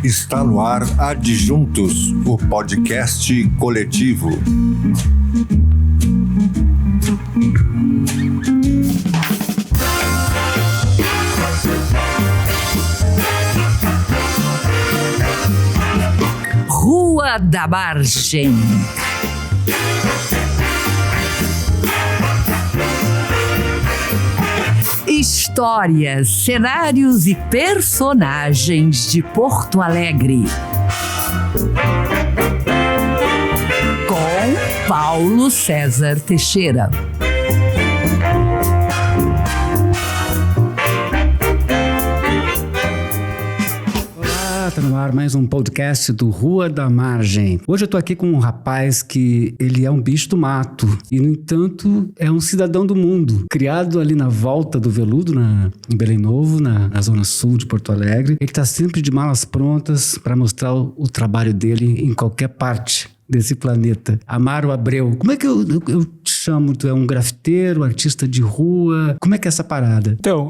Está no ar Adjuntos, o podcast coletivo. Rua da Margem. Histórias, cenários e personagens de Porto Alegre. Com Paulo César Teixeira. Tá no ar mais um podcast do Rua da Margem. Hoje eu tô aqui com um rapaz que ele é um bicho do mato e, no entanto, é um cidadão do mundo. Criado ali na volta do Veludo, em Belém Novo, na zona sul de Porto Alegre. Ele tá sempre de malas prontas para mostrar o trabalho dele em qualquer parte desse planeta. Amaro Abreu. Como é que eu te chamo? Tu é um grafiteiro, artista de rua? Como é que é essa parada? Então,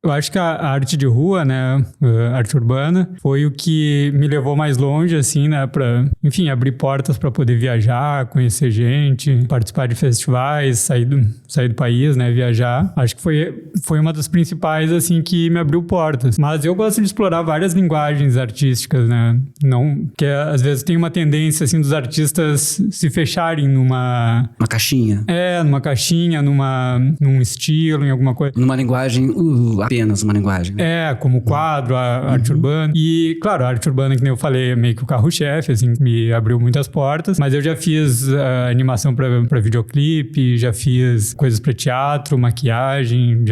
eu acho que a arte de rua, né, arte urbana, foi o que me levou mais longe, assim, né, pra, enfim, abrir portas para poder viajar, conhecer gente, participar de festivais, sair do país, né, viajar. Acho que foi uma das principais, assim, que me abriu portas. Mas eu gosto de explorar várias linguagens artísticas, né, não, que às vezes tem uma tendência, assim, dos artistas se fecharem numa caixinha. Numa caixinha, num estilo, em alguma coisa. Numa linguagem, apenas uma linguagem. Né? Como quadro, a arte urbana. E, claro, a arte urbana, que nem eu falei, é meio que o carro-chefe, assim, me abriu muitas portas. Mas eu já fiz animação pra videoclipe, já fiz coisas pra teatro, maquiagem,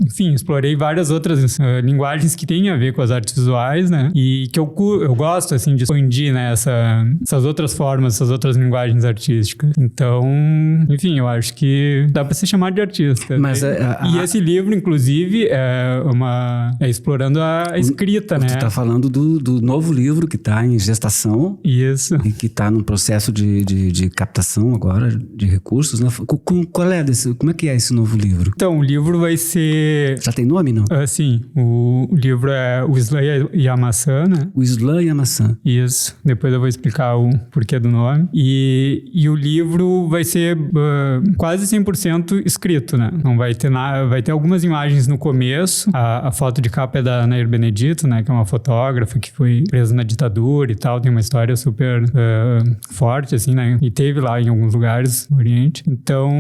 enfim, explorei várias outras linguagens que têm a ver com as artes visuais, né? E que eu gosto, assim, de expandir, né, essas outras formas, essas outras linguagens artísticas. Então, enfim, eu acho que dá pra se chamar de artista. Mas E esse livro, inclusive, é explorando a escrita, né? Tu tá falando do novo livro que tá em gestação. Isso. E que tá num processo de captação agora, de recursos, né? Como é que é esse novo livro? Então, o livro vai ser... Já tem nome, não? Sim. O livro é O Islã e a Maçã, né? O Islã e a Maçã. Isso. Depois eu vou explicar o porquê do nome. E o livro vai ser quase 100% escrito, né? Não vai ter nada, vai ter algumas imagens no começo. A foto de capa é da Nair Benedito, né? Que é uma fotógrafa que foi presa na ditadura e tal. Tem uma história super forte, assim, né? E teve lá em alguns lugares no Oriente. Então,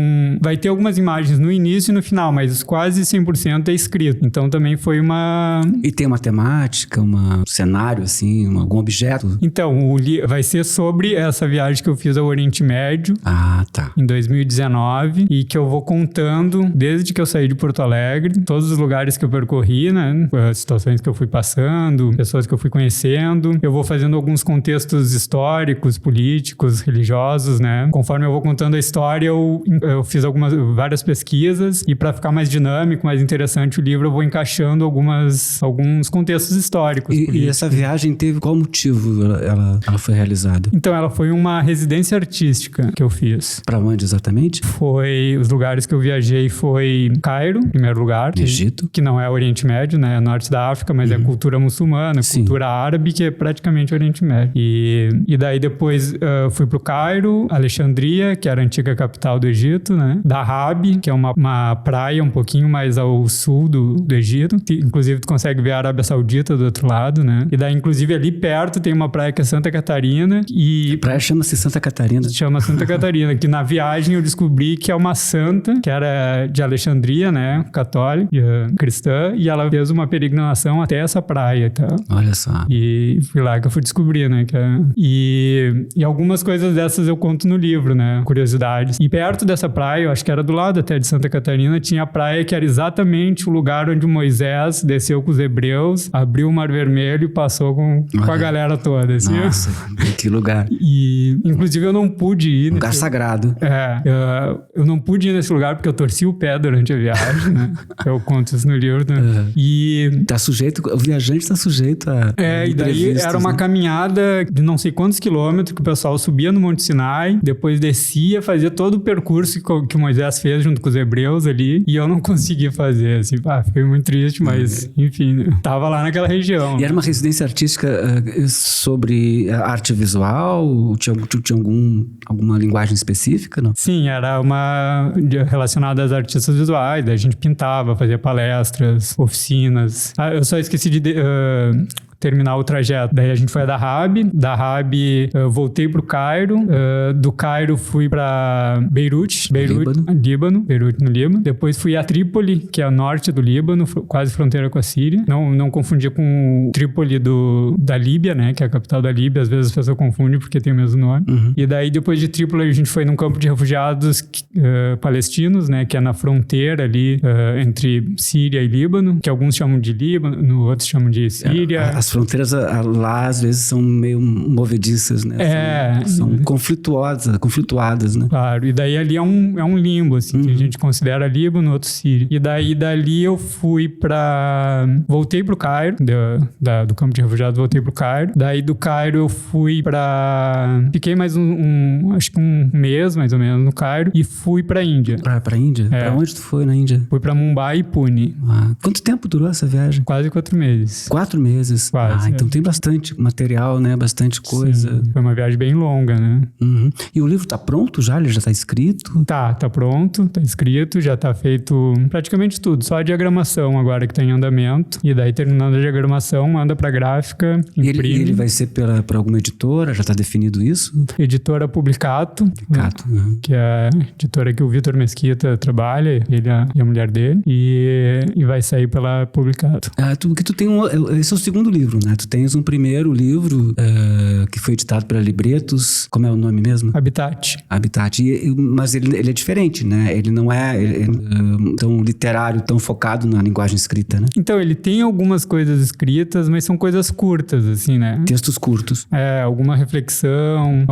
vai ter algumas imagens no início e no final, mas quase 100% é escrito. Então, também foi uma... E tem uma temática, um cenário, assim, algum objeto? Então, vai ser sobre essa viagem que eu fiz ao Oriente Médio. Ah, tá. Em 2019, e que eu vou contando desde que eu saí de Porto Alegre, todos os lugares que eu percorri, né? As situações que eu fui passando, pessoas que eu fui conhecendo. Eu vou fazendo alguns contextos históricos, políticos, religiosos, né? Conforme eu vou contando a história, eu fiz várias pesquisas, e para ficar mais dinâmico, mais interessante o livro, eu vou encaixando alguns contextos históricos. E essa viagem teve qual motivo ela foi realizada? Então, ela foi uma residência artística que eu fiz. Pra onde exatamente? Os lugares que eu viajei foi Cairo, em primeiro lugar. Egito. Que não é Oriente Médio, né? É norte da África, mas é cultura muçulmana, Sim. Cultura árabe, que é praticamente Oriente Médio. E daí depois fui pro Cairo, Alexandria, que era a antiga capital do Egito, né? Dahab, que é uma praia um pouquinho mais ao sul do Egito. Inclusive, tu consegue ver a Arábia Saudita do outro lado, né? E daí, inclusive, ali perto tem uma praia que é Santa Catarina. A praia chama-se Santa Catarina. Chama Santa Catarina, que na viagem eu descobri que é uma santa, que era de Alexandria, né? Católica, cristã, e ela fez uma peregrinação até essa praia, tá? Olha só. E fui lá que eu fui descobrir, né? E algumas coisas dessas eu conto no livro, né? Curiosidades. E perto dessa praia, eu acho que era do lado até de Santa Catarina, tinha a praia que era exatamente o lugar onde Moisés desceu com os hebreus, abriu o Mar Vermelho e passou com a galera toda, assim. Nossa, que lugar. E, inclusive, eu não pude ir. Lugar sagrado. Eu não pude ir nesse lugar porque eu torci o pé durante a viagem, né? Eu conto isso no livro, né? E... o viajante tá sujeito a... e daí era uma caminhada de não sei quantos quilômetros que o pessoal subia no Monte Sinai, depois descia, fazia todo o percurso que Moisés fez junto com os hebreus ali, e eu não consegui fazer, assim, fiquei muito triste, mas enfim, tava lá naquela região. E era uma residência artística sobre arte visual? Tinha alguma linguagem específica, não? Sim, era uma relacionada às artistas visuais, daí a gente pintava, fazia palestras, oficinas. Eu só esqueci de terminar o trajeto. Daí a gente foi a Dahab eu voltei pro Cairo, do Cairo fui pra Beirute, Líbano. Depois fui a Trípoli, que é o norte do Líbano, quase fronteira com a Síria. Não confundia com o Trípoli da Líbia, né, que é a capital da Líbia. Às vezes as pessoas confundem porque tem o mesmo nome. E daí depois de Trípoli a gente foi num campo de refugiados palestinos, né, que é na fronteira ali entre Síria e Líbano, que alguns chamam de Líbano, outros chamam de Síria. As fronteiras lá, às vezes, são meio movediças, né? São conflituadas, né? Claro, e daí ali é um limbo, assim, que a gente considera Líbano, outro Síria. E daí dali eu voltei pro Cairo, do campo de refugiados, voltei pro Cairo. Daí do Cairo eu fiquei mais acho que um mês, mais ou menos, no Cairo, e fui pra Índia. Pra Índia? Pra onde tu foi na Índia? Fui pra Mumbai e Pune. Quanto tempo durou essa viagem? Quase 4 meses. 4 meses? Então tem bastante material, né? Bastante coisa. Sim, foi uma viagem bem longa, né? E o livro tá pronto já? Ele já tá escrito? Tá pronto, tá escrito, já tá feito praticamente tudo. Só a diagramação agora que tá em andamento. E daí, terminando a diagramação, manda pra gráfica, imprime. E ele vai ser por alguma editora? Já tá definido isso? Editora Publicato. Que é a editora que o Vitor Mesquita trabalha, ele e a mulher dele. E vai sair pela Publicato. Tu tem esse é o segundo livro, né? Tu tens um primeiro livro que foi editado pela Libretos. Como é o nome mesmo? Habitat. Mas ele é diferente, né? Ele não é tão literário, tão focado na linguagem escrita, né? Então, ele tem algumas coisas escritas, mas são coisas curtas, assim, né? Textos curtos. Alguma reflexão,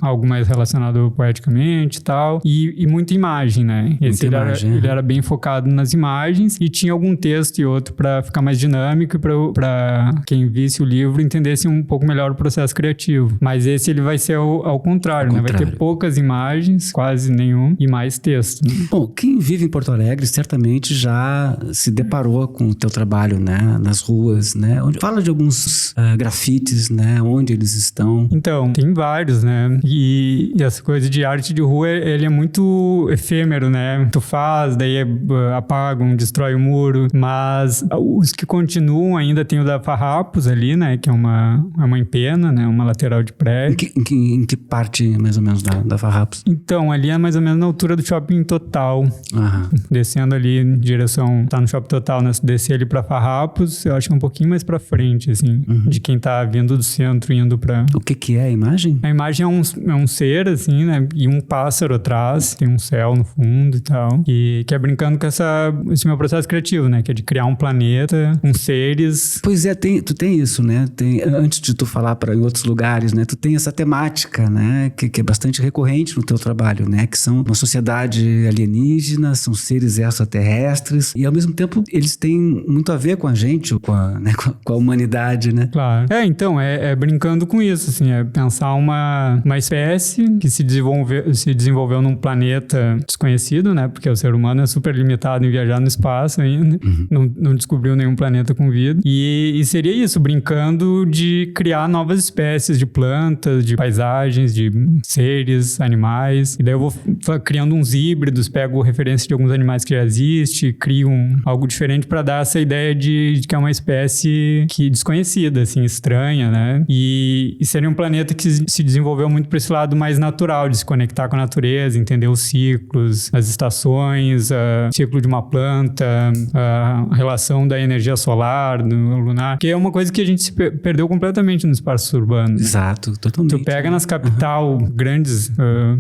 algo mais relacionado poeticamente e tal. E muita imagem, né? Ele era bem focado nas imagens e tinha algum texto e outro pra ficar mais dinâmico e pra quem visse o livro entendesse um pouco melhor o processo criativo. Mas esse ele vai ser ao contrário, né? Vai ter poucas imagens, quase nenhum, e mais texto. Né? Bom, quem vive em Porto Alegre certamente já se deparou com o teu trabalho, né? Nas ruas, né? Fala de alguns grafites, né? Onde eles estão. Então, tem vários, né? E essa coisa de arte de rua, ele é muito efêmero, né? Tu faz, daí apagam, destrói o muro, mas os que continuam ainda tem o da Farrapos ali, né? Que é uma empena, né? Uma lateral de prédio. Em que parte, mais ou menos, da Farrapos? Então, ali é mais ou menos na altura do Shopping Total. Descendo ali em direção... Tá no Shopping Total, né? Se descer ali pra Farrapos, eu acho que é um pouquinho mais pra frente, assim. De quem tá vindo do centro, indo pra... O que é a imagem? A imagem é um ser, assim, né? E um pássaro atrás. Tem um céu no fundo e tal. E que é brincando com esse meu processo criativo, né? Que é de criar um planeta, seres... Pois é, tu tem isso, né? Antes de tu falar para em outros lugares, né? Tu tem essa temática, né? Que é bastante recorrente no teu trabalho, né? Que são uma sociedade alienígena, são seres extraterrestres e ao mesmo tempo eles têm muito a ver com a gente, com a humanidade, né? Claro. Então, é brincando com isso, assim, é pensar uma espécie que se desenvolveu num planeta desconhecido, né? Porque o ser humano é super limitado em viajar no espaço ainda, não descobriu nenhum planeta com vida. E seria isso, brincando de criar novas espécies de plantas, de paisagens, de seres, animais. E daí eu vou criando uns híbridos, pego referência de alguns animais que já existem, crio algo diferente para dar essa ideia de que é uma espécie desconhecida, assim, estranha, né? E seria um planeta que se desenvolveu muito para esse lado mais natural, de se conectar com a natureza, entender os ciclos, as estações, o ciclo de uma planta, a relação da energia solar, do lunar, que é uma coisa que a gente se perdeu completamente no espaço espaços urbanos. Exato, totalmente. Tu pega nas grandes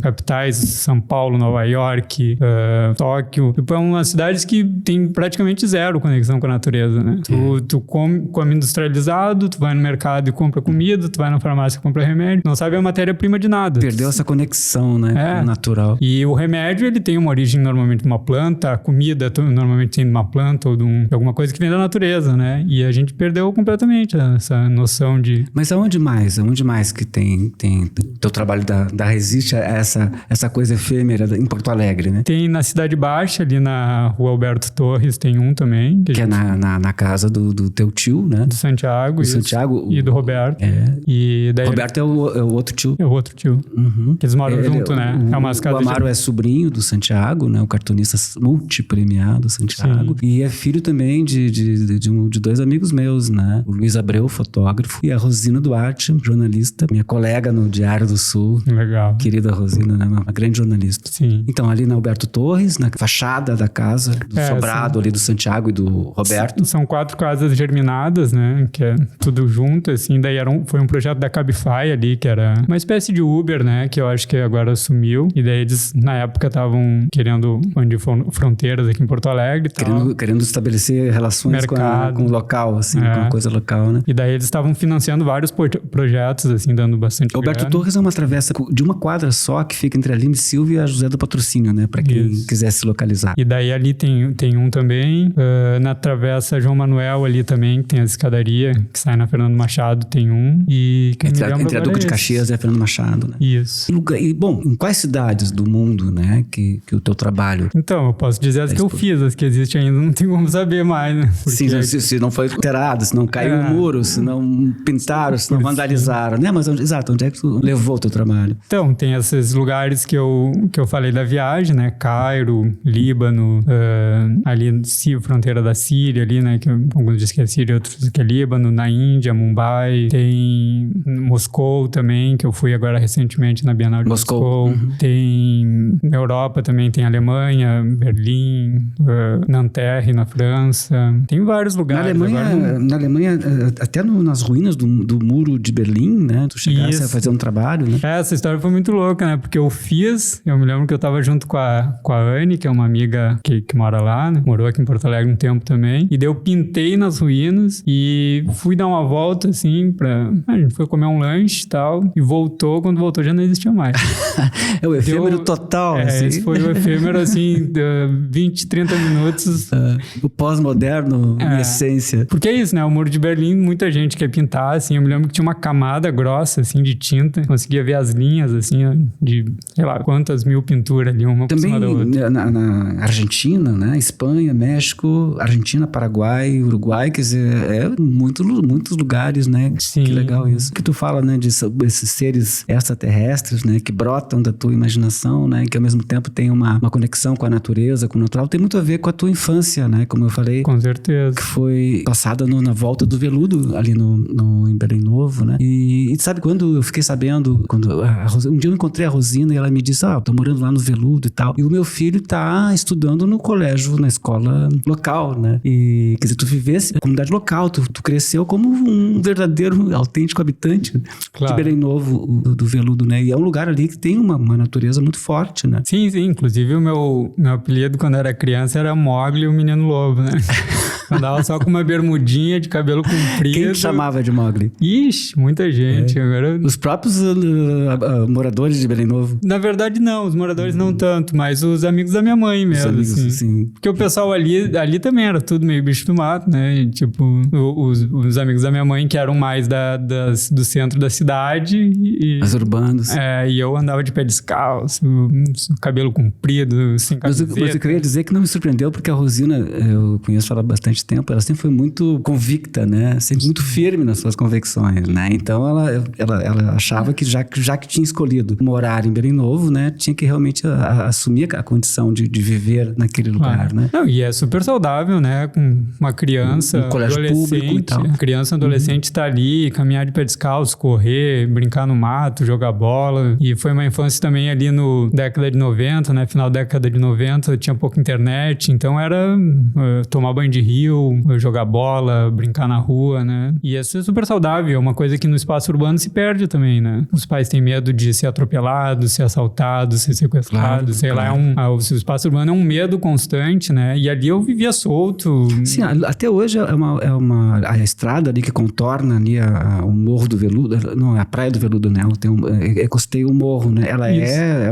capitais, São Paulo, Nova York, Tóquio, tipo, é umas cidades que tem praticamente zero conexão com a natureza, né? Tu come industrializado, tu vai no mercado e compra comida, tu vai na farmácia e compra remédio, não sabe a matéria-prima de nada. Perdeu essa conexão, né? Com o natural. E o remédio, ele tem uma origem normalmente de uma planta, a comida normalmente tem de uma planta ou de alguma coisa que vem da natureza, né? E a gente perdeu completamente essa noção de... Mas aonde mais? Aonde mais que tem teu trabalho resiste a essa coisa efêmera em Porto Alegre, né? Tem na Cidade Baixa, ali na Rua Alberto Torres, tem um também. Que é na casa do teu tio, né? Do Santiago. Santiago. E do Roberto. E daí Roberto é o outro tio. É o outro tio. Uhum. Que eles moram junto, né? É umas casas. O Amaro é sobrinho do Santiago, né? O cartunista multipremiado Santiago. Sim. E é filho também de dois amigos meus, né? O Luiz Abreu, fotógrafo, e a Rosina Duarte, jornalista, minha colega no Diário do Sul. Legal. Querida Rosina, né? Uma grande jornalista. Sim. Então, ali na Alberto Torres, na fachada da casa, do sobrado ali do Santiago e do Roberto. São 4 casas germinadas, né? Que é tudo junto, assim. Daí foi um projeto da Cabify ali, que era uma espécie de Uber, né? Que eu acho que agora sumiu. E daí eles, na época, estavam querendo expandir fronteiras aqui em Porto Alegre. Querendo estabelecer relações com o local, assim, com a coisa local, né? E daí eles estavam financiando vários projetos, assim, dando bastante Alberto grana. Torres é uma travessa de uma quadra só, que fica entre a Lima Silva e a José do Patrocínio, né? Pra quem quiser se localizar. E daí ali tem um também. Na travessa João Manuel ali também, que tem a escadaria, que sai na Fernando Machado, tem um. E entre a Duca de Caxias e a Fernando Machado, né? Isso. E, bom, em quais cidades do mundo, né? Que o teu trabalho... Então, eu posso dizer as que eu fiz, as que existem ainda, não tem como saber mais, né? Sim, se não foi alterado, se não caiu o muro, se não pintaram, se não vandalizaram, né? Mas, exato, onde é que tu levou o teu trabalho? Então, tem esses lugares que eu falei da viagem, né? Cairo, Líbano, ali fronteira da Síria ali, né? Que alguns dizem que é Síria, outros dizem que é Líbano, na Índia, Mumbai, tem Moscou também, que eu fui agora recentemente na Bienal de Moscou. Uhum. Tem na Europa também, tem Alemanha, Berlim, Nanterre na França, tem vários lugares. Na Alemanha, até nas ruínas do muro de Berlim, né? Tu chegasse a fazer um trabalho, né? Essa história foi muito louca, né? Porque eu me lembro que eu tava junto com a Anne, que é uma amiga que mora lá, né? Morou aqui em Porto Alegre um tempo também. E daí eu pintei nas ruínas e fui dar uma volta, assim, a gente foi comer um lanche e tal, e voltou, quando voltou já não existia mais. É o efêmero total, assim. Esse foi o efêmero, assim, de 20, 30 minutos. O pós-moderno em essência. Porque é isso, né? O Muro de Berlim, muita gente quer pintar, assim. Eu me lembro que tinha uma camada grossa, assim, de tinta. Conseguia ver as linhas, assim, de, sei lá, quantas mil pinturas ali, uma também por cima da outra. Na Argentina, né? Espanha, México, Argentina, Paraguai, Uruguai, quer dizer, muitos lugares, né? Sim. Que legal isso. Que tu fala, né? Desses seres extraterrestres, né? Que brotam da tua imaginação, né? Que ao mesmo tempo tem uma conexão com a natureza, com o natural. Tem muito a ver com a tua infância, né? Como eu falei. Com certeza. Que foi passada na volta do Veludo, ali em Belém Novo, né? E sabe quando eu fiquei sabendo, um dia eu encontrei a Rosina e ela me disse, tô morando lá no Veludo e tal. E o meu filho tá estudando no colégio, na escola local, né? E, quer dizer, tu vivesse na comunidade local, tu cresceu como um verdadeiro, autêntico habitante de Belém Novo, do Veludo, né? E é um lugar ali que tem uma natureza muito forte, né? Sim. Inclusive o meu apelido quando era criança era Mogli, o Menino Lobo, né? Andava só com uma bermudinha de cabelo comprido. Quem te chamava de Mogli? Ixi, muita gente. Agora... Os próprios moradores de Belém Novo? Na verdade, não. Os moradores não tanto, mas os amigos da minha mãe mesmo. Os amigos, assim. Sim. Porque o pessoal ali também era tudo meio bicho do mato, né? E, tipo, os amigos da minha mãe que eram mais do centro da cidade. Os urbanos. E eu andava de pé descalço, cabelo comprido, sem camiseta. Mas eu queria dizer que não me surpreendeu, porque a Rosina, eu conheço ela há bastante tempo, ela sempre foi muito convicta, né? Sempre muito firme nas suas convicções, né? Então ela achava que já que tinha escolhido morar em Belém Novo, né? Tinha que realmente assumir a condição de viver naquele lugar, né? Não, e é super saudável, né? Com uma criança, um colégio público e tal. Criança, adolescente tá ali, caminhar de pé descalço, correr, brincar no mato, jogar bola. E foi uma infância também ali no década de 90, né? Final da década de 90, tinha pouca internet, então era tomar banho de rio, rio, jogar bola, brincar na rua, né? E isso é super saudável, é uma coisa que no espaço urbano se perde também, né? Os pais têm medo de ser atropelados, ser assaltados, ser sequestrados, sei lá, o espaço urbano é um medo constante, né? E ali eu vivia solto. Sim, até hoje a estrada ali que contorna ali o Morro do Veludo, não, é a Praia do Veludo, né? Costeia o morro, né? Ela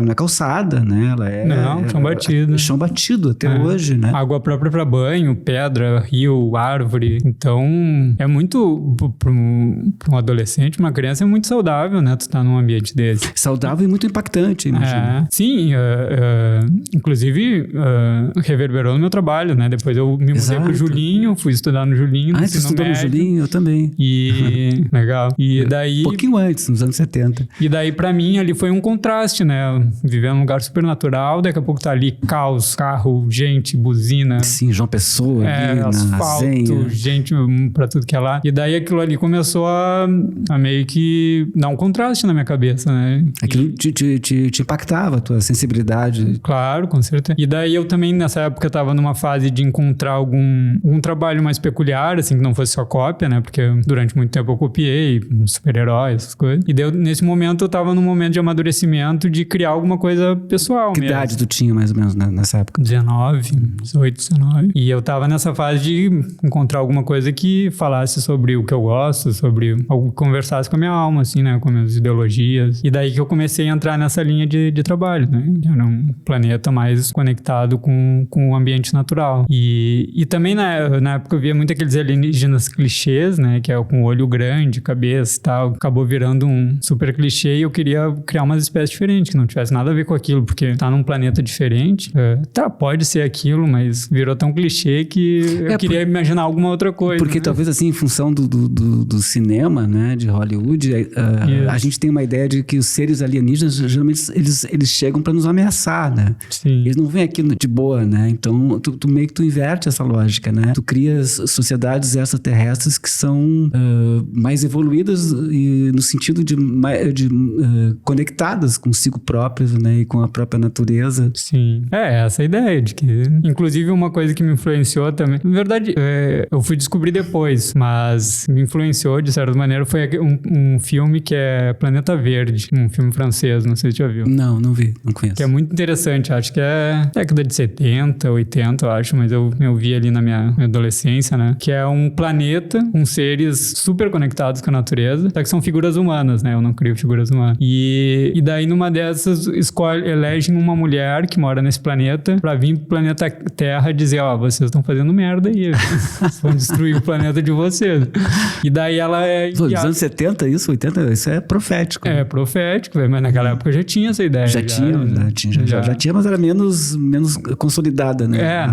não é calçada, né? Ela é... Não, chão batido. Chão batido até hoje, né? Água própria para banho, pedra, rio, árvore. Então, é muito... Para um adolescente, uma criança, é muito saudável, né? Tu estar num ambiente desse. Saudável e muito impactante, imagina. Sim, inclusive, reverberou no meu trabalho, né? Depois eu me mudei pro Julinho, fui estudar no Julinho. Você estudou no Julinho? Eu também. E... Legal. E daí... Um pouquinho antes, nos anos 70. E daí, pra mim, ali foi um contraste, né? Vivendo num lugar super natural, daqui a pouco tá ali caos, carro, gente, buzina. Sim, João Pessoa ali, asfalto, gente pra tudo que é lá. E daí aquilo ali começou a meio que dar um contraste na minha cabeça, né? Aquilo te impactava, a tua sensibilidade. Claro, com certeza. E daí eu também, nessa época, tava numa fase de encontrar algum trabalho mais peculiar, assim, que não fosse só cópia, né? Porque durante muito tempo eu copiei super-heróis, essas coisas. E daí, nesse momento, eu tava num momento de amadurecimento de criar alguma coisa pessoal mesmo. Que idade tu tinha, mais ou menos, nessa época? 18, 19. E eu tava nessa fase de encontrar alguma coisa que falasse sobre o que eu gosto, sobre algo que conversasse com a minha alma, assim, né? Com minhas ideologias. E daí que eu comecei a entrar nessa linha de trabalho, né? Era um planeta mais conectado com o ambiente natural. E também, na época, eu via muito aqueles alienígenas clichês, né? Que é com olho grande, cabeça e tal. Acabou virando um super clichê e eu queria criar umas espécies diferentes, que não tivesse nada a ver com aquilo, porque tá num planeta diferente. Pode ser aquilo, mas virou tão clichê que eu queria imaginar alguma outra coisa. Porque, né? Talvez, assim, em função do cinema, né? De Hollywood, a gente tem uma ideia de que os seres alienígenas, geralmente, eles chegam para nos ameaçar, né? Sim. Eles não vêm aqui de boa, né? Então, tu meio que tu inverte essa lógica, né? Tu crias sociedades extraterrestres que são mais evoluídas e no sentido de conectadas consigo próprias, né? E com a própria natureza. Sim. Essa ideia de que... Inclusive, uma coisa que me influenciou também... Na verdade, eu fui descobrir depois, mas me influenciou, de certa maneira, foi um filme que é Planeta Verde, um filme francês, não sei se já viu. Não vi, não conheço. Que é muito interessante, acho que é década de 70, 80, eu acho, mas eu vi ali na minha adolescência, né? Que é um planeta com seres super conectados com a natureza, só que são figuras humanas, né? Eu não crio figuras humanas. E daí, numa dessas, elegem uma mulher que mora nesse planeta pra vir pro planeta Terra dizer, vocês estão fazendo merda aí, vocês vão destruir o planeta de vocês. E daí ela é... Dos anos 70, isso? 80? Isso é profético. É profético, mas naquela época já tinha essa ideia. Já tinha, mas era menos consolidada, né?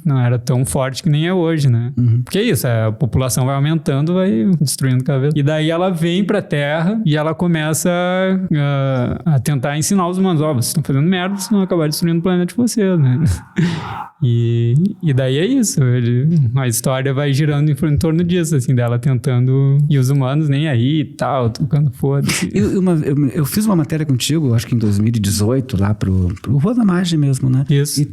Não era tão forte que nem é hoje, né? Uhum. Porque é isso, a população vai aumentando, vai destruindo cada vez. E daí ela vem pra Terra e ela começa a tentar ensinar os humanos, vocês estão fazendo merda, vocês vão acabar destruindo o planeta de vocês, né? E daí é isso, a história vai girando em torno disso, assim, dela tentando, e os humanos nem aí e tal, tocando foda-se. Eu fiz uma matéria contigo, acho que em 2018, lá pro Rua da Margem mesmo, né? Isso. E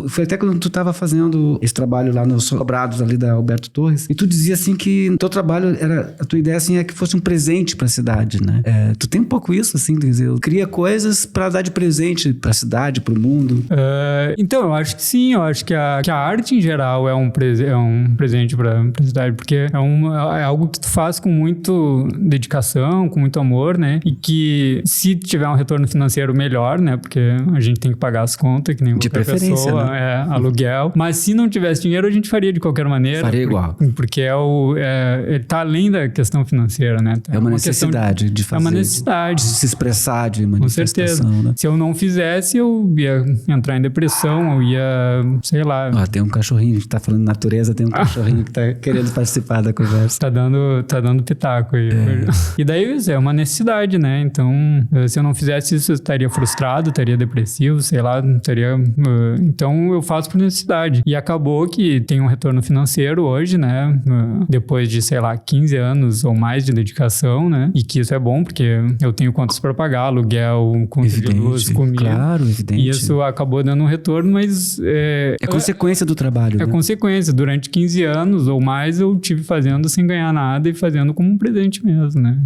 foi até quando tu tava fazendo esse trabalho lá nos sobrados ali da Alberto Torres, e tu dizia assim que o teu trabalho a tua ideia assim é que fosse um presente pra cidade, né? Tu tem um pouco isso, assim, quer dizer, cria coisas pra dar de presente pra cidade, pro mundo. Então, eu acho que sim, eu acho que a arte em geral é um presente pra cidade, porque é algo que tu faz com muito dedicação, com muito amor, né? E que se tiver um retorno financeiro melhor, né? Porque a gente tem que pagar as contas, que nem de qualquer preferência, pessoa, né? Aluguel. Mas se não tivesse dinheiro, a gente faria de qualquer maneira. Faria igual. Porque ele tá além da questão financeira, né? É uma necessidade de fazer. É uma necessidade. De se expressar, de manifestação. Com certeza. Né? Se eu não fizesse, eu ia entrar em depressão, eu ia, sei lá. Tem um cachorrinho, a gente tá falando de natureza, tem um cachorrinho que tá querendo participar da conversa. Tá dando pitaco aí. E daí, é uma necessidade, né? Então, se eu não fizesse isso, eu estaria frustrado, estaria depressivo, sei lá, estaria... Então, eu faço por necessidade. E acabou que tem um retorno financeiro hoje, né? Depois de, sei lá, 15 anos ou mais de dedicação, né? E que isso é bom, porque eu tenho contas para pagar, aluguel, conta de luz, comida. Claro, evidente. E isso acabou dando um retorno, mas É consequência do trabalho, É né? consequência. Durante 15 anos ou mais eu tive fazendo sem ganhar nada e fazendo como um presente mesmo, né?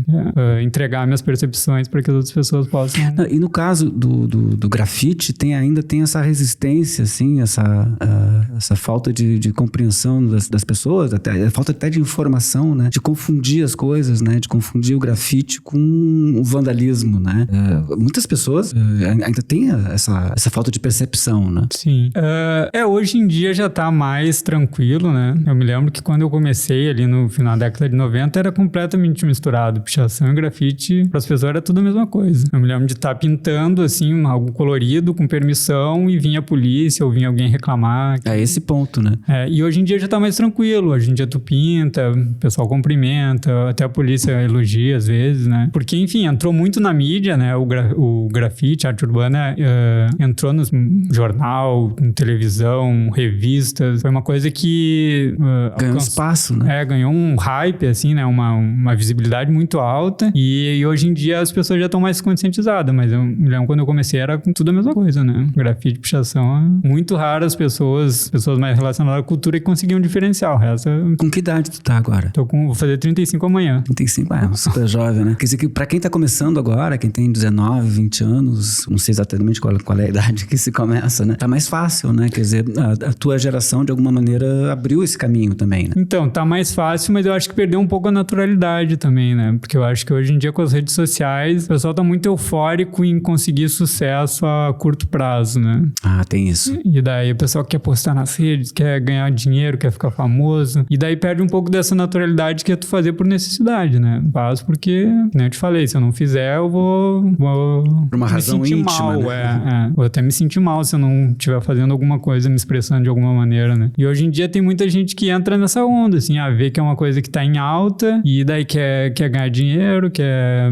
Entregar minhas percepções para que as outras pessoas possam... Não, e no caso do grafite, ainda tem essa resistência, assim, essa falta de compreensão das pessoas, a falta até de informação, né? De confundir as coisas, né? De confundir o grafite com o vandalismo, né? Muitas pessoas ainda têm essa falta de percepção, né? Sim. Hoje em dia já tá mais tranquilo, né? Eu me lembro que quando eu comecei ali no final da década de 90 era completamente misturado. Pichação e grafite, para as pessoas era tudo a mesma coisa. Eu me lembro de estar pintando, assim, algo colorido, com permissão, e vinha a polícia ou vinha alguém reclamar. É esse ponto, né? E hoje em dia já tá mais tranquilo. Hoje em dia tu pinta, o pessoal cumprimenta, até a polícia elogia às vezes, né? Porque, enfim, entrou muito na mídia, né? O grafite, a arte urbana entrou no jornal, em televisão, revistas. Foi uma coisa que... ganhou espaço, né? Ganhou um hype, assim, né? Uma visibilidade muito alta. E hoje em dia as pessoas já estão mais conscientizadas. Mas eu me lembro quando eu comecei era tudo a mesma coisa, né? Grafite, pichação. Muito raro as pessoas mais relacionadas à cultura que conseguiam diferenciar. O resto... Com que idade tu tá agora? Vou fazer 35 amanhã. 35, super jovem, né? Quer dizer que pra quem tá começando agora, quem tem 19, 20 anos, não sei exatamente qual é a idade que se começa, né? Tá mais fácil, né? Quer dizer, a tua geração, de alguma maneira, abriu esse caminho também, né? Então, tá mais fácil, mas eu acho que perdeu um pouco a naturalidade também, né? Porque eu acho que hoje em dia, com as redes sociais, o pessoal tá muito eufórico em conseguir sucesso a curto prazo, né? Ah, tem isso. E daí o pessoal quer postar nas redes, quer ganhar dinheiro, quer ficar famoso. E daí perde um pouco dessa naturalidade que é tu fazer por necessidade, né? Faz porque, né, eu te falei, se eu não fizer, eu vou por uma razão íntima, mal, né? Vou até me sentir mal se eu não estiver fazendo alguma coisa, me expressando de alguma maneira, né? E hoje em dia tem muita gente que entra nessa onda, assim, vê que é uma coisa que tá em alta e daí quer ganhar dinheiro, quer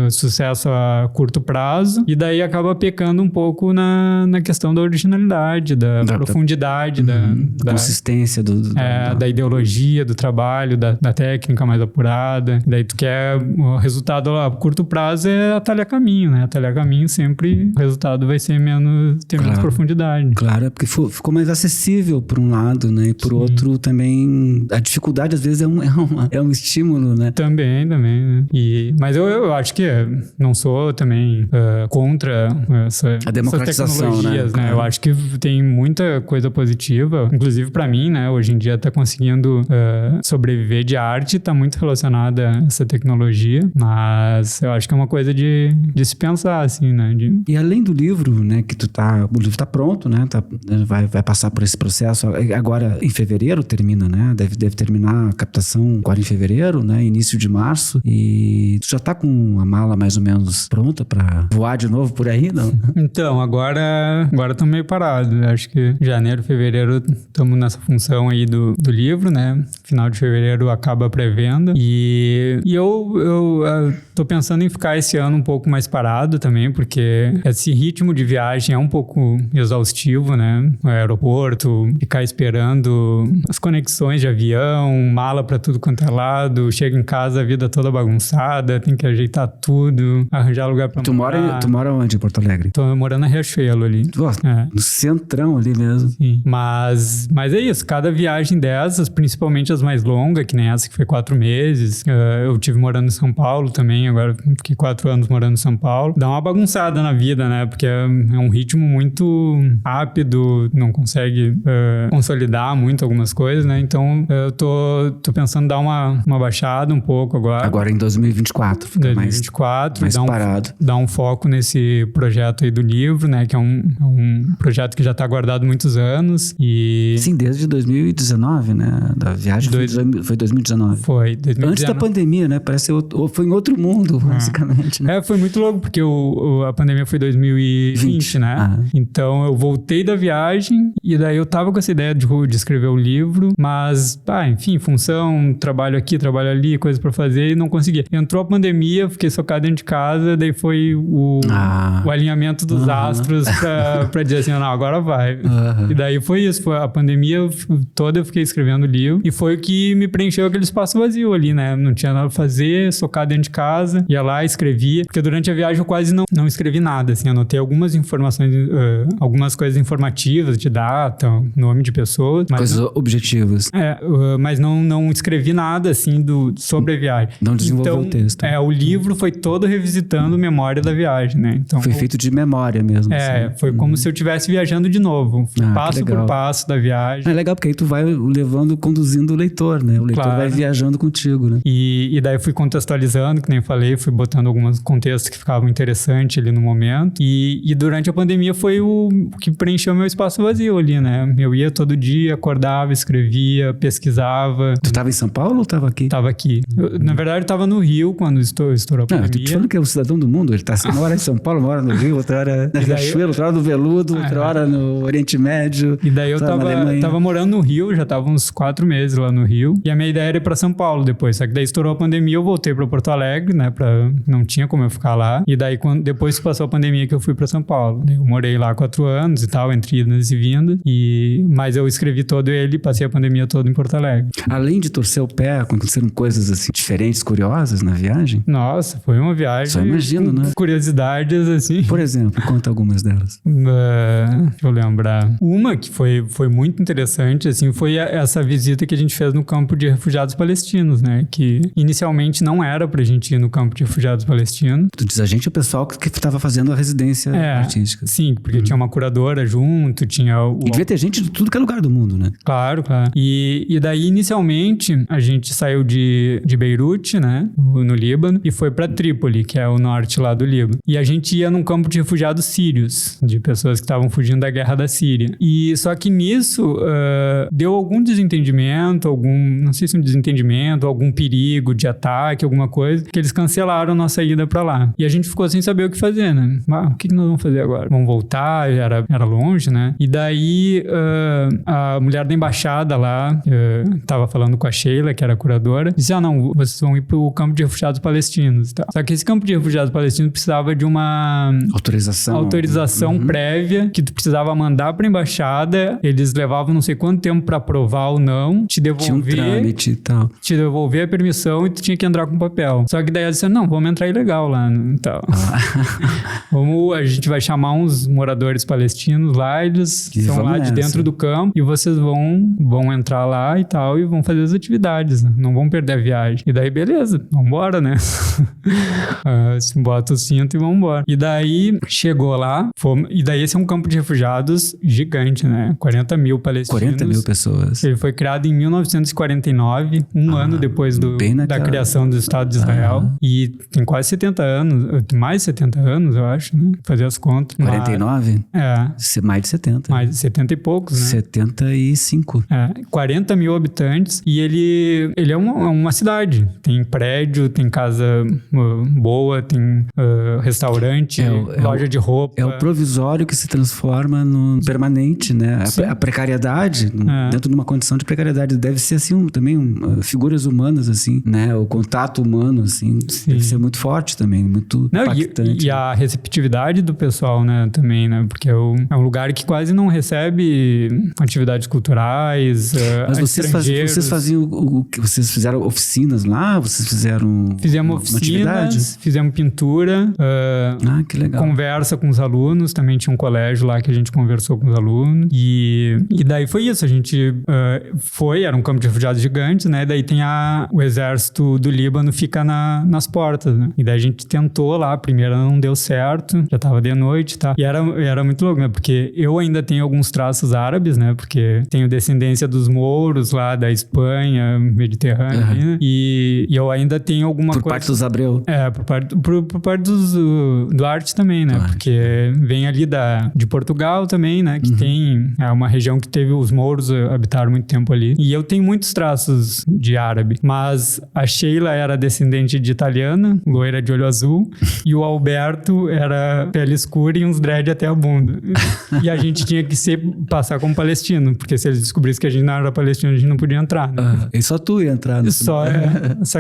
sucesso a curto prazo e daí acaba pecando um pouco na questão da originalidade, da profundidade, da consistência da ideologia, do trabalho, da técnica mais apurada. Daí tu quer o resultado a curto prazo é atalhar caminho, né? Atalhar caminho sempre o resultado vai ser menos profundidade. Claro, porque ficou mais acessível por um lado, né? E por outro também a dificuldade às vezes é um estímulo, né? Também, né? Mas eu acho que não sou também contra a democratização, essas tecnologias, né? Eu acho que tem muita coisa positiva, inclusive pra mim, né? Hoje em dia tá conseguindo sobreviver de arte, tá muito relacionada a essa tecnologia, mas eu acho que é uma coisa de se pensar, assim, né? E além do livro, né, o livro tá pronto, né? Vai passar por esse processo agora em fevereiro termina, né? Deve terminar a captação agora em fevereiro, né? Início de março, e tu já tá com a mala mais ou menos pronta pra voar de novo por aí, não? Então, agora tô meio parado. Acho que janeiro, fevereiro estamos nessa função aí do livro, né? Final de fevereiro acaba a pré-venda. E eu tô pensando em ficar esse ano um pouco mais parado também, porque esse ritmo de viagem é um pouco exaustivo, né? O aeroporto, ficar esperando as conexões de avião, mala pra tudo quanto é lado, chega em casa a vida toda bagunçada, tem que ajeitar tudo, arranjar lugar pra morar. Tu mora onde, em Porto Alegre? Tô morando na Riachuelo ali. No centrão ali mesmo. Sim. Mas é isso, cada viagem dessas, principalmente as mais longas, que nem essa que foi 4 meses, eu tive morando em São Paulo também, agora fiquei 4 anos morando em São Paulo, dá uma bagunçada na vida, né? Porque é um ritmo muito rápido, não consegue consolidar muito algumas coisas, né? Então eu tô pensando em dar uma baixada um pouco agora. Agora em 2024. Fica 2024. Mais parado. Dar um foco nesse projeto aí do livro, né? Que é um projeto que já tá guardado há muitos anos e... Sim, desde 2019, né? Da viagem foi 2019. Foi, 2019. Antes da pandemia, né? Parece foi em outro mundo, basicamente. Né? Foi muito louco, porque a pandemia foi 2020, né? Então eu voltei da viagem e daí eu tava com essa ideia de escrever o livro, mas, enfim, função, trabalho aqui, trabalho ali, coisa pra fazer e não conseguia. Entrou a pandemia, fiquei socado dentro de casa, daí foi o alinhamento dos astros pra dizer assim, não, agora vai. E daí foi isso, foi a pandemia toda eu fiquei escrevendo o livro e foi o que me preencheu aquele espaço vazio ali, né? Não tinha nada pra fazer, socado dentro de casa, ia lá, escrevia, porque durante a viagem eu quase não escrevi nada, assim, anotei algumas informações, algumas coisas informativas estimativas de data, nome de pessoas. Mas Coisas objetivas. Mas não escrevi nada, assim, sobre a viagem. Não desenvolveu o texto. O livro foi todo revisitando memória da viagem, né? Então, foi feito de memória mesmo. Assim. Foi como se eu estivesse viajando de novo. Passo por passo da viagem. É legal, porque aí tu vai conduzindo o leitor, né? O leitor vai viajando contigo, né? E daí eu fui contextualizando, que nem eu falei, fui botando alguns contextos que ficavam interessantes ali no momento. E durante a pandemia foi o que preencheu meu espaço vazio ali, né? Eu ia todo dia, acordava, escrevia, pesquisava. Tu tava em São Paulo ou tava aqui? Tava aqui. Na verdade, eu tava no Rio quando estourou a pandemia. Eu tô te falando que é o cidadão do mundo. Ele tá uma hora em São Paulo, uma hora no Rio, outra hora na Riachuelo, outra hora no Veludo, outra hora no Oriente Médio. E daí eu tava morando no Rio, já tava uns 4 meses lá no Rio. E a minha ideia era ir pra São Paulo depois. Só que daí estourou a pandemia, eu voltei pra Porto Alegre, né? Não tinha como eu ficar lá. E daí, depois que passou a pandemia, que eu fui pra São Paulo. Daí eu morei lá 4 anos e tal, entre idas e vindas. Mas eu escrevi todo ele e passei a pandemia toda em Porto Alegre. Além de torcer o pé, aconteceram coisas assim diferentes, curiosas na viagem? Nossa, foi uma viagem. Só imagino, né? Curiosidades, assim. Por exemplo, conta algumas delas. Deixa eu lembrar. Uma que foi muito interessante, assim, foi essa visita que a gente fez no campo de refugiados palestinos, né? Que inicialmente não era pra gente ir no campo de refugiados palestinos. Tu diz a gente, o pessoal que estava fazendo a residência artística. Sim, porque tinha uma curadora junto, tinha E devia ter gente de tudo que é lugar do mundo, né? Claro. E daí, inicialmente, a gente saiu de Beirute, né? No Líbano, e foi pra Trípoli, que é o norte lá do Líbano. E a gente ia num campo de refugiados sírios, de pessoas que estavam fugindo da guerra da Síria. E só que nisso, deu algum desentendimento, não sei se um desentendimento, algum perigo de ataque, alguma coisa, que eles cancelaram a nossa ida pra lá. E a gente ficou sem saber o que fazer, né? O que nós vamos fazer agora? Vamos voltar? Era longe, né? E daí, a mulher da embaixada lá, tava falando com a Sheila, que era a curadora, disse, não, vocês vão ir pro campo de refugiados palestinos, tá? Só que esse campo de refugiados palestinos precisava de uma autorização prévia, que tu precisava mandar pra embaixada, eles levavam não sei quanto tempo pra aprovar ou não, te devolver... Tinha um trâmite e tal. Te devolver a permissão e tu tinha que entrar com papel. Só que daí ela disse, não, vamos entrar ilegal lá, então. A gente vai chamar uns moradores palestinos lá, eles são lá de dentro do campo, e vocês vão entrar lá e tal, e vão fazer as atividades, né? Não vão perder a viagem. E daí, beleza, vambora, né? Bota o cinto e vambora. E daí, chegou lá, e daí esse é um campo de refugiados gigante, né? 40 mil palestinos. 40 mil pessoas. Ele foi criado em 1949, ano depois da criação do Estado de Israel. E tem quase 70 anos, mais de 70 anos, eu acho, né? Fazer as contas. 49? Mais de 70. Mais de 70 e poucos, né? 75. 40 mil habitantes. E ele é uma cidade. Tem prédio, tem casa boa, tem restaurante, loja de roupa. É o provisório que se transforma no permanente, né? A precariedade, dentro de uma condição de precariedade, deve ser assim também figuras humanas, assim, né? O contato humano, assim, deve ser muito forte também, muito impactante. E a receptividade do pessoal, né? Também, né? Porque é um lugar que quase não recebe atividades culturais, mas vocês faziam o que? Vocês fizeram oficinas lá? Vocês fizeram Fizemos oficinas, fizemos pintura. Que legal. Conversa com os alunos, também tinha um colégio lá que a gente conversou com os alunos. E daí foi isso, a gente era um campo de refugiados gigantes, né? Daí tem o exército do Líbano fica nas portas, né? E daí a gente tentou lá, a primeira não deu certo, já tava de noite, tá? E era muito louco, né? Porque eu ainda tenho alguns traços árabes, né? Porque tenho descendência dos mouros lá da Espanha, Mediterrânea, né? E eu ainda tenho alguma coisa... Por parte dos Abreu. Por parte dos Duarte também, né? Duarte. Porque vem ali de Portugal também, né? Que tem uma região que teve os mouros habitaram muito tempo ali. E eu tenho muitos traços de árabe. Mas a Sheila era descendente de italiana, loira de olho azul. E o Alberto era pele escura e uns dread até a bunda. E a gente tinha que passar como palestino. Porque se eles descobrissem que a gente não era palestino, a gente não podia entrar, né? E só tu ia entrar. Só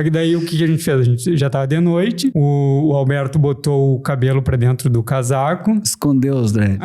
que daí o que a gente fez? A gente já tava de noite. O Alberto botou o cabelo pra dentro do casaco. Escondeu os dread.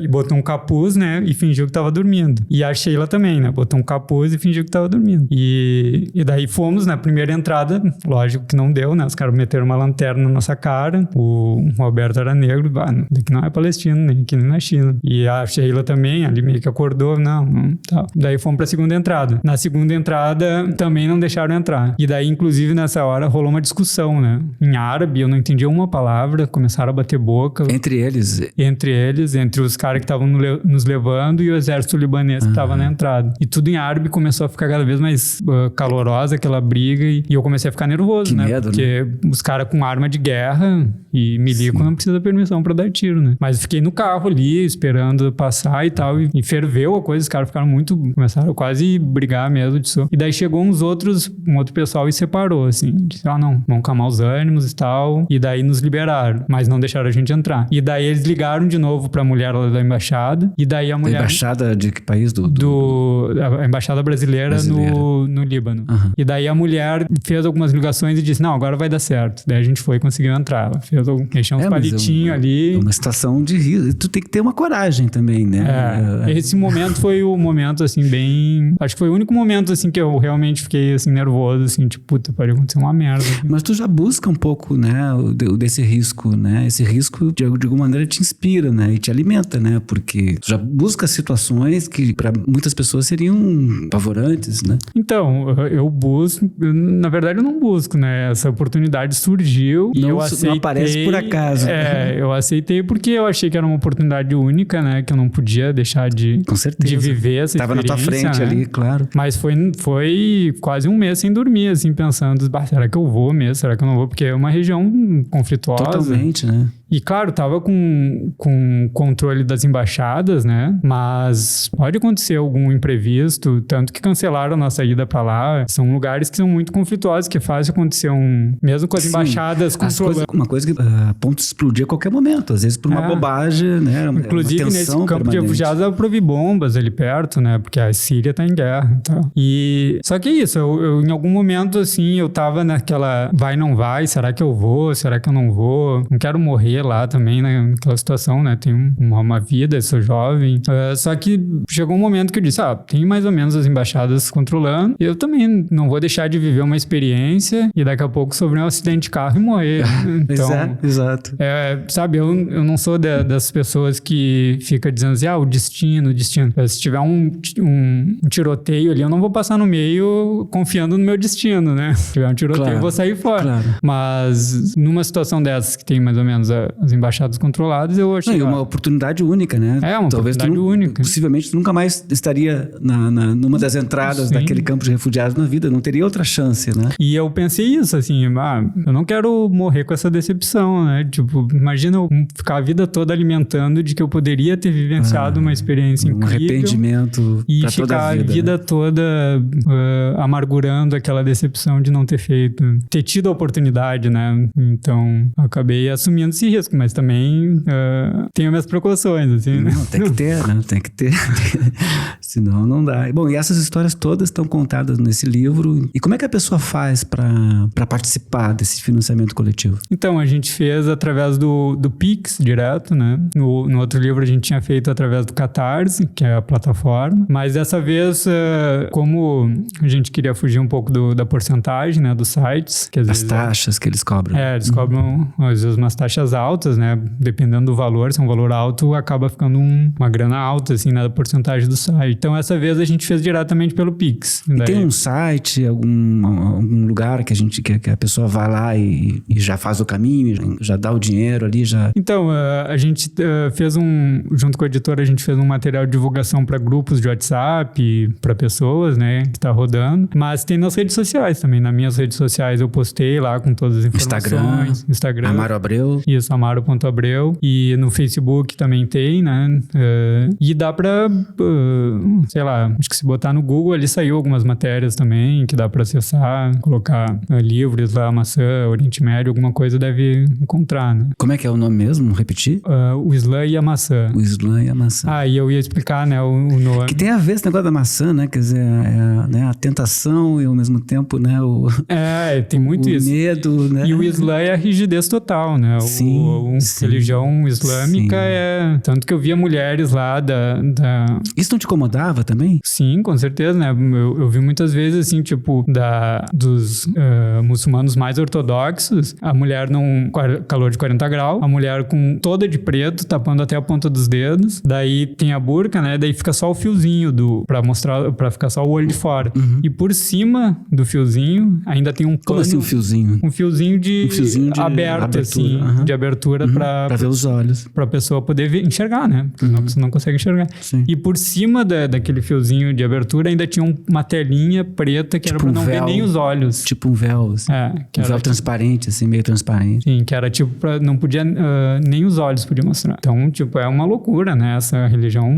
E botou um capuz, né? E fingiu que tava dormindo. E a Sheila também, né? Botou um capuz e fingiu que tava dormindo. E daí fomos na primeira entrada. Lógico que não deu, né? Os caras meteram uma lanterna na nossa cara. O Alberto era negro. Daqui não é palestino, nem aqui nem na China. aqui. E a Sheila também, ali meio que acordou, não, tal. Daí fomos pra segunda entrada. Na segunda entrada, também não deixaram entrar. E daí, inclusive, nessa hora, rolou uma discussão, né? Em árabe, eu não entendia uma palavra, começaram a bater boca. Entre eles? Entre os caras que estavam nos levando e o exército libanês que estava na entrada. E tudo em árabe começou a ficar cada vez mais calorosa, aquela briga, e eu comecei a ficar nervoso, né? Medo, porque os caras com arma de guerra e milico não precisa permissão pra dar tiro, né? Mas fiquei no carro ali, esperando passar e tal, e ferveu a coisa, os caras ficaram começaram a quase brigar mesmo disso. E daí chegou um outro pessoal e separou, assim, disse, não, vamos calmar os ânimos e tal, e daí nos liberaram, mas não deixaram a gente entrar. E daí eles ligaram de novo pra mulher lá da embaixada, e daí a mulher... A embaixada de que país? A embaixada brasileira. No Líbano. Uhum. E daí a mulher fez algumas ligações e disse, não, agora vai dar certo. Daí a gente foi e conseguiu entrar. Ela fez mexeu uns palitinhos ali. É uma situação de risco. Tu tem que ter uma coragem também, né? Esse momento foi o momento, assim, bem... Acho que foi o único momento, assim, que eu realmente fiquei, assim, nervoso, assim, tipo, puta, pode acontecer uma merda. Mas tu já busca um pouco, né, desse risco, né? Esse risco, de alguma maneira, te inspira, né? E te alimenta, né? Porque tu já busca situações que para muitas pessoas seriam pavorantes, né? Então, eu busco... Na verdade, eu não busco, né? Essa oportunidade surgiu e eu aceitei... Não aparece por acaso. Eu aceitei porque eu achei que era uma oportunidade única, né? Que eu não podia deixar de viver essa experiência. Tava na tua frente, né? Ali, claro. Mas foi quase um mês sem dormir, assim, pensando, será que eu vou mesmo? Será que eu não vou? Porque é uma região conflituosa. Totalmente, né? E claro, tava com controle das embaixadas, né? Mas pode acontecer algum imprevisto, tanto que cancelaram a nossa ida pra lá. São lugares que são muito conflituosos, que é fácil acontecer mesmo com as embaixadas controlando. Uma coisa que a ponto de explodir a qualquer momento, às vezes por uma bobagem, né? Inclusive, nesse campo de refugiados, dá pra vir bombas ali perto, né? Porque a Síria tá em guerra e tal. Só que é isso, eu em algum momento, assim, eu tava naquela vai, não vai, será que eu vou? Será que eu não vou? Não quero morrer lá também, né, naquela situação, né, tenho uma vida, sou jovem, só que chegou um momento que eu disse, tem mais ou menos as embaixadas controlando, eu também não vou deixar de viver uma experiência e daqui a pouco sofrer um acidente de carro e morrer. Então, exato. Sabe, eu não sou das pessoas que fica dizendo assim, o destino. Se tiver um tiroteio ali, eu não vou passar no meio confiando no meu destino, né? Se tiver um tiroteio, eu vou sair fora. Claro. Mas numa situação dessas que tem mais ou menos as embaixadas controladas, eu achei... É uma oportunidade única, né? É, uma oportunidade única. Possivelmente tu nunca mais estaria numa das entradas daquele campo de refugiados na vida, não teria outra chance, né? E eu pensei isso, assim, eu não quero morrer com essa decepção, né? Tipo, imagina eu ficar a vida toda alimentando de que eu poderia ter vivenciado uma experiência incrível. Um arrependimento e pra toda a vida. E ficar a vida toda amargurando aquela decepção de não ter tido a oportunidade, né? Então, eu acabei assumindo esse risco, mas também tenho minhas precauções, assim, né? Não, tem que ter, né? Tem que ter. Senão não dá. Bom, e essas histórias todas estão contadas nesse livro. E como é que a pessoa faz para participar desse financiamento coletivo? Então, a gente fez através do Pix direto, né? No outro livro a gente tinha feito através do Catarse, que é a plataforma. Mas dessa vez, como a gente queria fugir um pouco da porcentagem, né? Dos sites. Que às vezes taxas que eles cobram. Eles cobram, às vezes, umas taxas altas, né? Dependendo do valor, se é um valor alto, acaba ficando uma grana alta, assim, né? Da porcentagem do site. Então, essa vez a gente fez diretamente pelo Pix. E tem um site, algum lugar que a pessoa vai lá e já faz o caminho, já dá o dinheiro ali, já... Então, a gente fez junto com a editora, a gente fez um material de divulgação para grupos de WhatsApp, para pessoas, né? Que tá rodando. Mas tem nas redes sociais também. Nas minhas redes sociais eu postei lá com todas as informações. Instagram. Amaro Abreu. Isso, Amaro.Abreu. E no Facebook também tem, né? E dá pra, sei lá, acho que se botar no Google ali saiu algumas matérias também que dá pra acessar, colocar livros lá, maçã, Oriente Médio, alguma coisa deve encontrar, né? Como é que é o nome mesmo? Repetir? O Islã e a Maçã. O Islã e a Maçã. E eu ia explicar, né, o nome. Que tem a ver esse negócio da maçã, né? Quer dizer, né, a tentação e ao mesmo tempo, né, tem muito isso. O medo, né? E o Islã é a rigidez total, né? Sim. religião islâmica é... Tanto que eu via mulheres lá Isso não te incomodava também? Sim, com certeza, né? Eu vi muitas vezes, assim, tipo, dos muçulmanos mais ortodoxos, a mulher num calor de 40 graus, a mulher com toda de preto, tapando até a ponta dos dedos, daí tem a burca, né? Daí fica só o fiozinho pra ficar só o olho de fora. E por cima do fiozinho ainda tem um pano... Como assim um fiozinho? Um fiozinho de aberto, abertura, assim, de abertura pra ver os olhos. Pra pessoa poder enxergar, né? Porque senão você não consegue enxergar. Sim. E por cima daquele fiozinho de abertura ainda tinha uma telinha preta que Tipo era pra um não ver véu. nem os olhos. Tipo um véu, assim. Que Um véu transparente, assim, meio transparente. Sim, que era tipo não podia, nem os olhos podia mostrar. Então, tipo, é uma loucura, né? Essa religião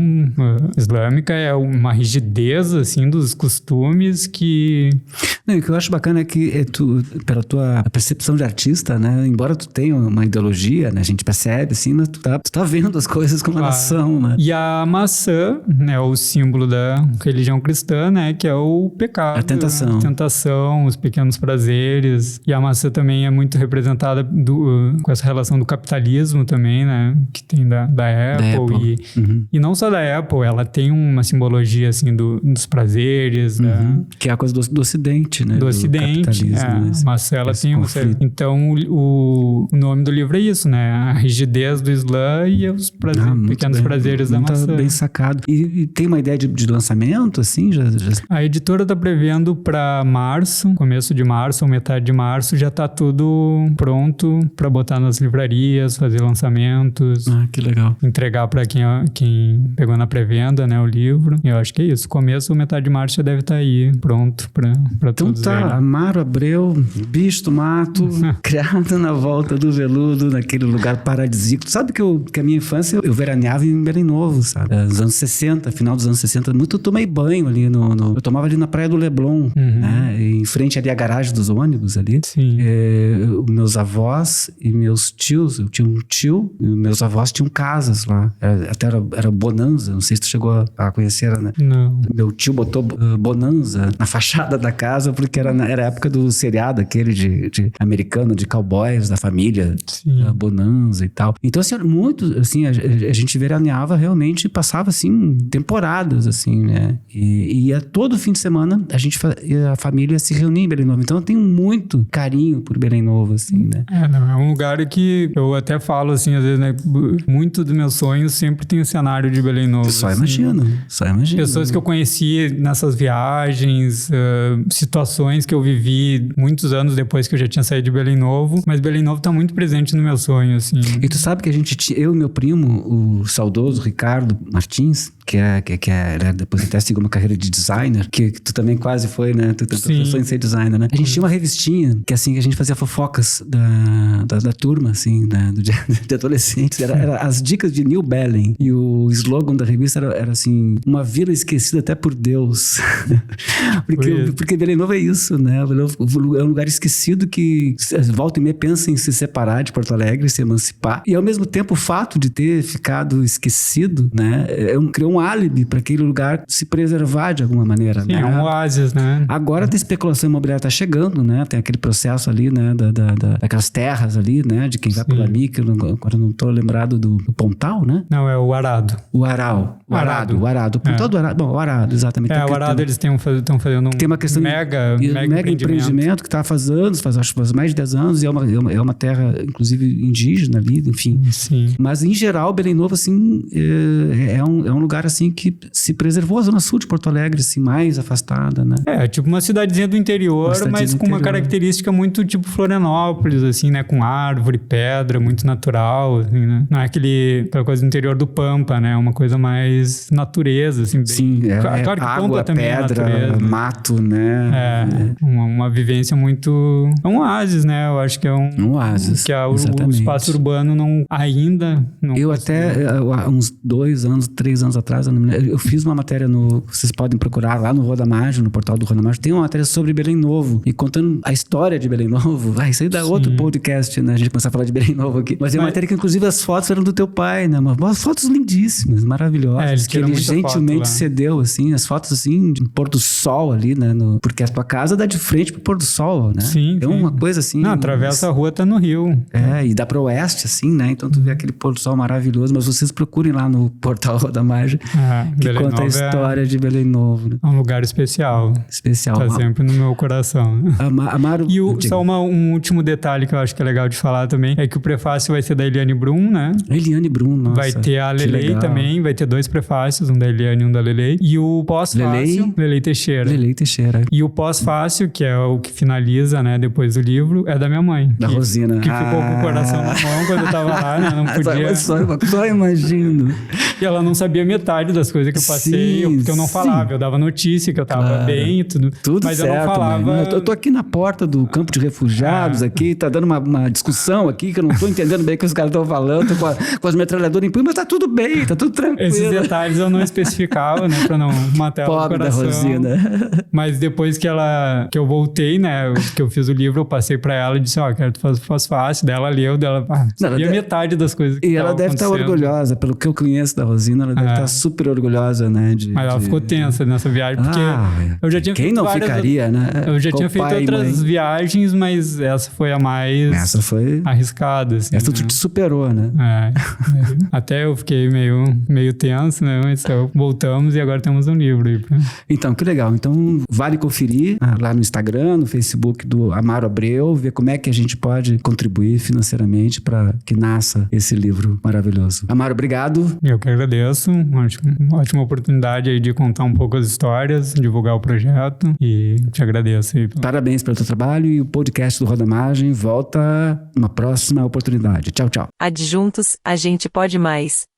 islâmica é uma rigidez, assim, dos costumes que... Não, e o que eu acho bacana é que tu, pela tua percepção de artista, né? Embora tu tenha uma ideologia, né? A gente percebe, assim, mas tu tá vendo as coisas como elas são, né? E a maçã, né? O símbolo da religião cristã, né? Que é o pecado. A tentação. A tentação, os pequenos prazeres. E a maçã também é muito representada com essa relação do capitalismo também, né? Que tem da Apple. E não só da Apple, ela tem uma simbologia, assim, dos prazeres. Que é a coisa do Ocidente, né? Do Ocidente. Né? A maçã, ela tem... Então, o nome do livro é isso, né? A rigidez do Islã e os pequenos prazeres da maçã. Bem sacado. E tem uma ideia de lançamento, assim? A editora tá prevendo para março, começo de março ou metade de março, já tá tudo pronto para botar nas livrarias, fazer lançamentos. Que legal. Entregar para quem pegou na pré-venda, né, o livro. Eu acho que é isso. Começo ou metade de março já deve estar aí pronto para todos. Então tá, Amaro Abreu, bicho do mato, criado na volta do veludo, naquele lugar paradisíaco. Sabe que a minha infância eu veraneava em Belém Novo, sabe? Nos anos 60, final dos anos 60, eu tomei banho ali eu tomava ali na Praia do Leblon, né? Em frente ali à garagem dos ônibus ali. Sim. Meus avós e meus tios, eu tinha um tio, e meus avós tinham casas lá. Era Bonanza, não sei se tu chegou a conhecer, né? Não. Meu tio botou Bonanza na fachada da casa porque era a época do seriado aquele de americano, de cowboys, da família. Bonanza e tal. Então, assim, muito, assim, a gente veraneava realmente, passava, assim, temporadas, assim, né? E ia todo fim de semana, a família se reunia em Belém Novo. Então, eu tenho muito carinho por Belém Novo, assim, né? É um lugar que eu até falo, assim, às vezes, né? Muito dos meus sonhos sempre tem o cenário de Belém Novo. Só assim. imagino. Pessoas que eu conheci nessas viagens, situações que eu vivi muitos anos depois que eu já tinha saído de Belém Novo, mas Belém Novo tá muito presente no meu sonho, assim. E tu sabe que eu e meu primo, o saudoso Ricardo Martins, que depois até seguiu uma carreira de designer, que tu também quase foi, né? Tu pensou em ser designer, né? A gente tinha uma revistinha que, assim, a gente fazia fofocas da turma, assim, né? De adolescentes. Era as dicas de New Belém. E o slogan da revista era assim, uma vila esquecida até por Deus. porque Belém Novo é isso, né? É um lugar esquecido que volta e meia pensa em se separar de Porto Alegre, se emancipar. E ao mesmo tempo o fato de ter ficado esquecido, né? Criou um álibi para aquele lugar se preservar de alguma maneira. Sim, né? é um oásis, né? Agora a especulação imobiliária tá chegando, né? Tem aquele processo ali, né? Daquelas terras ali, né? De quem vai por ali, que agora não tô lembrado do Pontal, né? Não, é o Arado. O Arado. O Pontal do Arado. Bom, o Arado, exatamente. O Arado eles estão fazendo tem uma questão mega empreendimento que tá faz anos, acho que faz mais de 10 anos, e é uma terra, inclusive, indígena ali, enfim. Sim. Mas, em geral, Belém Novo, assim, é um lugar, assim, que se preservou a zona sul de Porto Alegre, assim, mais afastada, né? Tipo uma cidadezinha do interior, mas com uma característica muito tipo Florianópolis, assim, né? Com árvore, pedra, muito natural, assim, né? Não é aquela coisa do interior do Pampa, né? Uma coisa mais natureza, assim. Sim, claro que água, Pampa também pedra, é natureza, mato, né? Uma vivência muito... É um oásis, né? Eu acho que é um oásis, que o espaço urbano ainda não... Eu até, uns 2 anos, 3 anos atrás, atrás, eu fiz uma matéria vocês podem procurar lá no Rua da Margem, no portal do Rua da Margem, tem uma matéria sobre Belém Novo, e contando a história de Belém Novo. Isso aí dá outro podcast, né? A gente começar a falar de Belém Novo aqui. Mas é uma matéria que, inclusive, as fotos eram do teu pai, né? Umas fotos lindíssimas, maravilhosas, que ele gentilmente cedeu, assim, as fotos, assim, de pôr do sol ali, né? Porque a tua casa dá de frente pro pôr do sol, né? Sim. É uma coisa assim... Não, atravessa a rua, tá no rio. E dá pro oeste, assim, né? Então tu vê aquele pôr do sol maravilhoso, mas vocês procurem lá no portal da Margem, que Belém conta a história de Belém Novo. Né? É um lugar especial. Tá sempre no meu coração. Amaro... E só um último detalhe que eu acho que é legal de falar também, é que o prefácio vai ser da Eliane Brum, né? Eliane Brum, nossa. Vai ter a Lelei também, vai ter 2 prefácios, um da Eliane e um da Lelei. E o pós-fácio, Lelei Teixeira. E o pós-fácio, que é o que finaliza, né, depois do livro, é da minha mãe. Da Rosina. Que ficou com o coração na mão quando eu tava lá, né? Não podia... Só imagino. E ela não sabia metade das coisas que eu passei, porque eu não falava. Eu dava notícia que eu tava bem e tudo. Mas certo, eu não falava... Mãe. Eu tô aqui na porta do campo de refugiados aqui, tá dando uma discussão aqui que eu não tô entendendo bem o que os caras estão falando, tô com as metralhadoras em punho, mas tá tudo bem, tá tudo tranquilo. Esses detalhes eu não especificava, né, pra não matar ela no coração. Da Rosina. Mas depois que eu voltei, né, que eu fiz o livro, eu passei pra ela e disse, quero que tu faz fácil. Daí ela leu, sabia metade das coisas que ela deve estar orgulhosa, pelo que eu conheço da Rosina, ela deve estar super orgulhosa, né? Mas ela ficou tensa nessa viagem, porque eu já tinha feito não ficaria, né? Eu já tinha feito outras viagens, mas essa foi a mais arriscada. Assim, essa tu te superou, né? Até eu fiquei meio tenso, né? Mas voltamos e agora temos um livro aí. Então, que legal. Então, vale conferir lá no Instagram, no Facebook do Amaro Abreu, ver como é que a gente pode contribuir financeiramente para que nasça esse livro maravilhoso. Amaro, obrigado. Eu que agradeço. Uma ótima oportunidade aí de contar um pouco as histórias, divulgar o projeto e te agradeço aí. Parabéns pelo teu trabalho e o podcast do Rua da Margem volta numa próxima oportunidade. Tchau, tchau. Adjuntos, a gente pode mais.